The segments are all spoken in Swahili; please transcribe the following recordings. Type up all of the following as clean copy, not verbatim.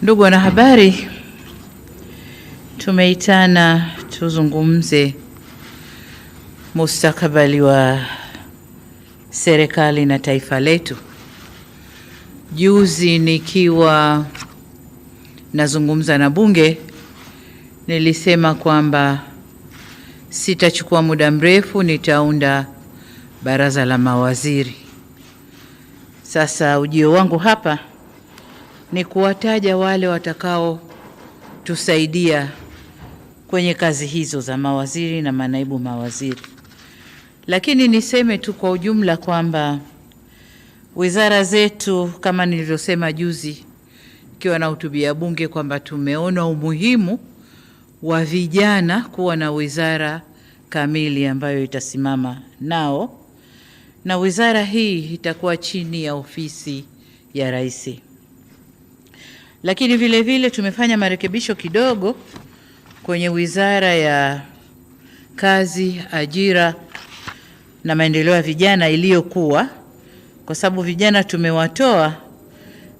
Ndugu wanahabari, tumeitana tuzungumze mustakabali wa serikali na taifa letu. Juzi nikiwa nazungumza na bunge, nilisema kwamba sitachukua muda mrefu nitaunda baraza la mawaziri. Sasa ujio wangu hapa ni kuwataja wale watakao tusaidia kwenye kazi hizo za mawaziri na manaibu mawaziri. Lakini niseme tu kwa ujumla kwamba wizara zetu, kama nilivyosema juzi ikiwa na hutubia bunge, kwamba tumeona umuhimu wa vijana kuwa na wizara kamili ambayo itasimama nao, na wizara hii itakuwa chini ya ofisi ya Rais. Lakini vile vile tumefanya marekebisho kidogo kwenye wizara ya kazi, ajira na maendeleo ya vijana iliyokuwa, kwa sababu vijana tumewatoa.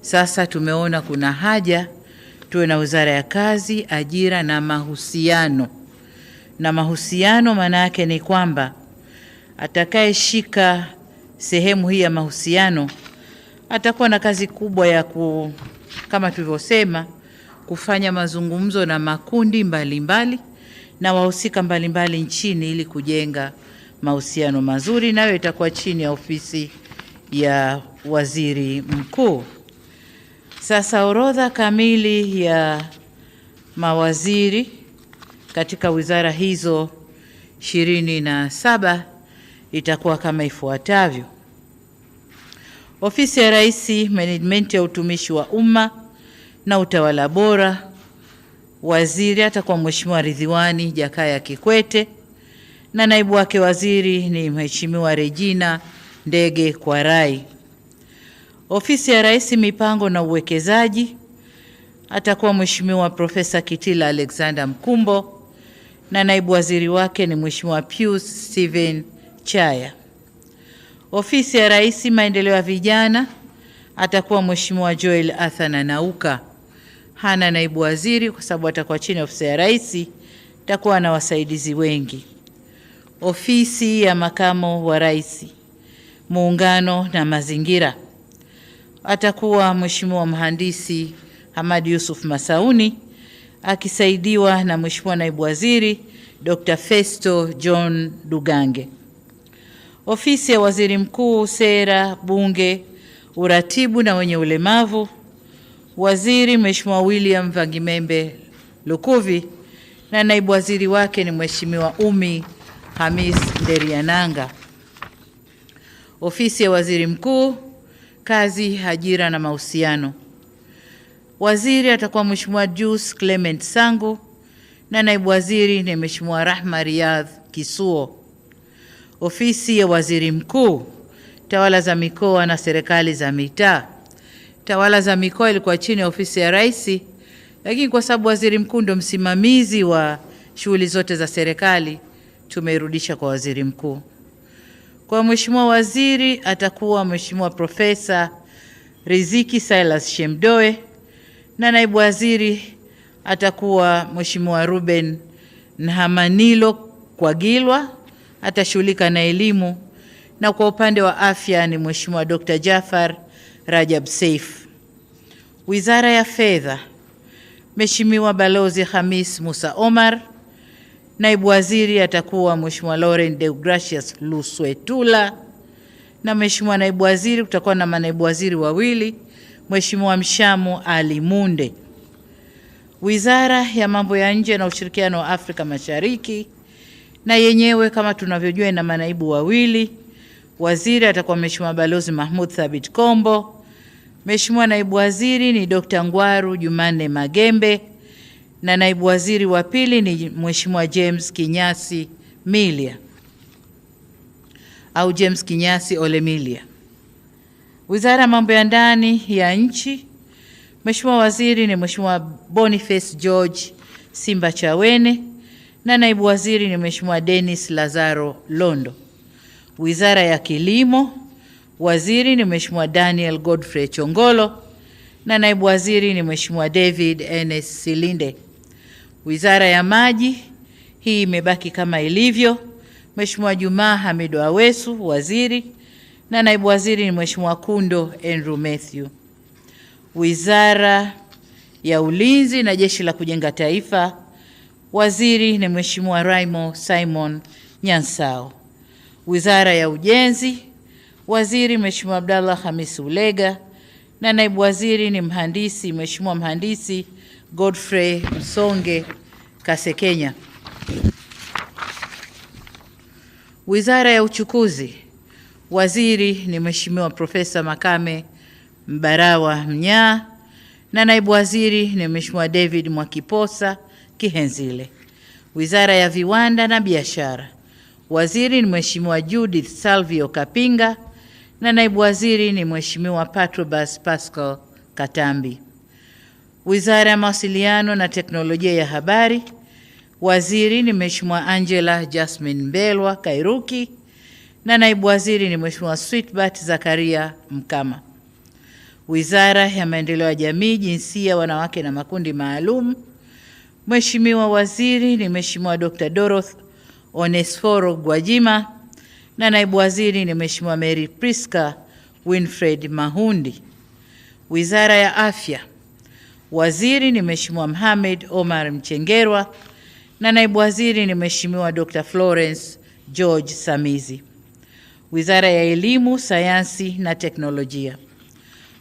Sasa tumeona kuna haja tuwe na wizara ya kazi, ajira na mahusiano. Na mahusiano maana yake ni kwamba atakayeshika sehemu hii ya mahusiano atakuwa na kazi kubwa ya kama tulivyosema, kufanya mazungumzo na makundi mbalimbali na wahusika mbalimbali nchini ili kujenga mahusiano mazuri, nayo itakuwa chini ya ofisi ya waziri mkuu. Sasa orodha kamili ya mawaziri katika wizara hizo 27 itakuwa kama ifuatavyo: Ofisi ya Rais, Management ya utumishi wa umma na utawala bora, waziri atakuwa Mheshimiwa Ridhiwani Jakaya Kikwete na naibu wake waziri ni Mheshimiwa Regina Ndege Kwarai. Ofisi ya Rais, Mipango na Uwekezaji, atakuwa Mheshimiwa Profesa Kitila Alexander Mkumbo na naibu waziri wake ni Mheshimiwa Pius Steven Chaya. Ofisi ya Rais, Maendeleo ya Vijana, atakuwa Mheshimiwa Joel Athana Nauka. Hana naibu waziri kwa sababu atakuwa chini ya ofisi ya Rais, atakuwa na wasaidizi wengi. Ofisi ya Makamo wa Rais, Muungano na Mazingira, atakuwa Mheshimiwa Mhandisi Hamad Yusuf Masauni akisaidiwa na Mheshimiwa Naibu Waziri Dr. Festo John Dugange. Ofisi ya Waziri Mkuu, Sera, Bunge, Uratibu na wenye ulemavu, waziri Mheshimiwa William Vangimembe Lukuvi na naibu waziri wake ni Mheshimiwa Umi Hamis Nderiananga. Ofisi ya Waziri Mkuu, Kazi, Ajira na Mahusiano, waziri atakuwa Mheshimiwa Jus Clement Sangu na naibu waziri ni Mheshimiwa Rahma Riyadh Kisuo. Ofisi ya Waziri Mkuu, Tawala za Mikoa na Serikali za Mitaa. Tawala za Mikoa ilikuwa chini ya ofisi ya Rais, lakini kwa sababu Waziri Mkuu ndio msimamizi wa shughuli zote za serikali, tumeirudisha kwa Waziri Mkuu. Kwa Mheshimiwa Waziri atakuwa Mheshimiwa Profesa Riziki Silas Shemdoe na naibu waziri atakuwa Mheshimiwa Ruben Nhamanilo Kwagilwa, atashughulika na elimu, na kwa upande wa afya ni Mheshimiwa Dr. Jafar Rajab Saif. Wizara ya Fedha, Mheshimiwa Balozi Hamis Musa Omar, naibu waziri atakuwa Mheshimiwa Lauren Deogracius Luswetula, na Mheshimiwa naibu waziri kutakuwa na manaibu waziri wawili, Mheshimiwa Mshamu Ali Munde. Wizara ya Mambo ya Nje na Ushirikiano wa Afrika Mashariki, na yenyewe kama tunavyojua ina manaibu wawili. Waziri atakuwa Mheshimiwa Balozi Mahmoud Thabit Kombo. Mheshimiwa naibu waziri ni Dr. Ngwaru Jumanne Magembe na naibu waziri wa pili ni Mheshimiwa James Kinyasi Milia au James Kinyasi Olemilia. Wizara ya Mambo ya Ndani ya Nchi, Mheshimiwa waziri ni Mheshimiwa Boniface George Simba Chawene na naibu waziri ni Mheshimiwa Dennis Lazaro Londo. Wizara ya Kilimo, waziri ni Mheshimiwa Daniel Godfrey Chongolo na naibu waziri ni Mheshimiwa David Enes Silinde. Wizara ya Maji hii imebaki kama ilivyo. Mheshimiwa Juma Hamidu Awesu waziri, na naibu waziri ni Mheshimiwa Kundo Andrew Mathew. Wizara ya Ulinzi na Jeshi la Kujenga Taifa, waziri ni Mheshimiwa Raimo Simon Nyansao. Wizara ya Ujenzi, waziri Mheshimiwa Abdallah Hamisi Ulega, na naibu waziri ni Mheshimiwa Mhandisi Godfrey Msonge Kasekenya. Wizara ya Uchukuzi, waziri ni Mheshimiwa Profesa Makame Mbarawa Mnyaa, na naibu waziri ni Mheshimiwa David Mwakiposa Kihenzile. Wizara ya Viwanda na Biashara, waziri ni Mheshimiwa Judith Salvio Kapinga, na naibu waziri ni Mheshimiwa Patrobas Pascal Katambi. Wizara ya Mawasiliano na Teknolojia ya Habari, waziri ni Mheshimiwa Angela Jasmine Mbelwa Kairuki, na naibu waziri ni Mheshimiwa Sweetbat Zakaria Mkama. Wizara ya Maendeleo ya Jamii, Jinsia, Wanawake na Makundi Maalum, Mheshimiwa waziri ni Mheshimiwa Dr. Dorothy Onesforo Gwajima, na naibu waziri ni Mheshimiwa Mary Priska Winfred Mahundi. Wizara ya Afya, waziri ni Mheshimiwa Mohamed Omar Mchengerwa, na naibu waziri ni Mheshimiwa Dr. Florence George Samizi. Wizara ya Elimu, Sayansi na Teknolojia,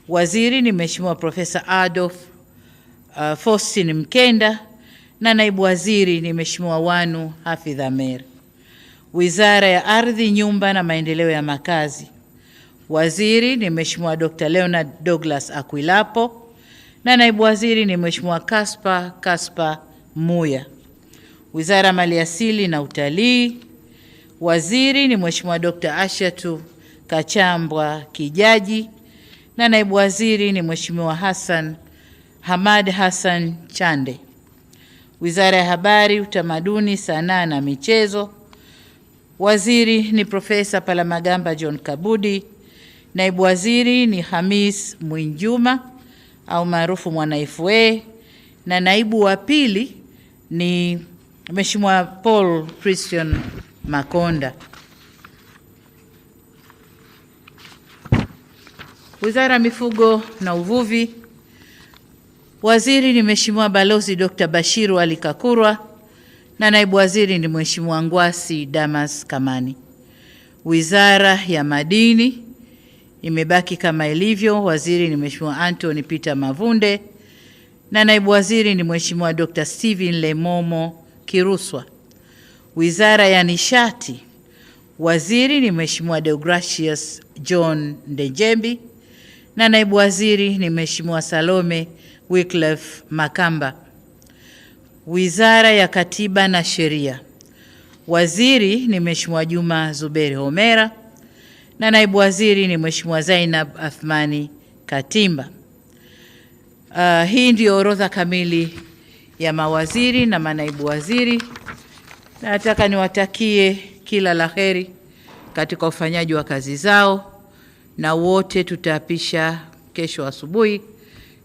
waziri ni Mheshimiwa Profesa Adolf Faustin Mkenda, na naibu waziri ni Mheshimiwa Wanu Hafidh Amer. Wizara ya Ardhi, Nyumba na Maendeleo ya Makazi, waziri ni Mheshimiwa Dr. Leonard Douglas Akwilapo, na naibu waziri ni Mheshimiwa Kaspa Muya. Wizara ya Maliasili na Utalii, waziri ni Mheshimiwa Dr. Ashatu Kachambwa Kijaji, na naibu waziri ni Mheshimiwa Hamad Hassan Chande. Wizara ya Habari, Utamaduni, Sanaa na Michezo, waziri ni Profesa Palamagamba John Kabudi, naibu waziri ni Hamis Mwinjuma au maarufu Mwana FA, na naibu wa pili ni Mheshimiwa Paul Christian Makonda. Wizara ya Mifugo na Uvuvi, waziri ni Mheshimiwa Balozi Dr. Bashiru Ali Kakurwa, na naibu waziri ni Mheshimiwa Ngwasi Damas Kamani. Wizara ya Madini imebaki kama ilivyo, waziri ni Mheshimiwa Anthony Peter Mavunde, na naibu waziri ni Mheshimiwa Dr. Steven Lemomo Kiruswa. Wizara ya Nishati, waziri ni Mheshimiwa Deogracius John Ndejembi, na naibu waziri ni Mheshimiwa Salome Wycliffe Makamba. Wizara ya Katiba na Sheria, waziri ni Mheshimiwa Juma Zuberi Homera, na naibu waziri ni Mheshimiwa Zainab Athmani Katimba. Hii ndio orodha kamili ya mawaziri na manaibu waziri. Nataka niwatakie kila laheri katika ufanyaji wa kazi zao, na wote tutaapisha kesho asubuhi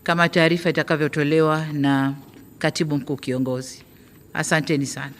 kama taarifa itakavyotolewa na Katibu Mkuu Kiongozi. Asanteni sana.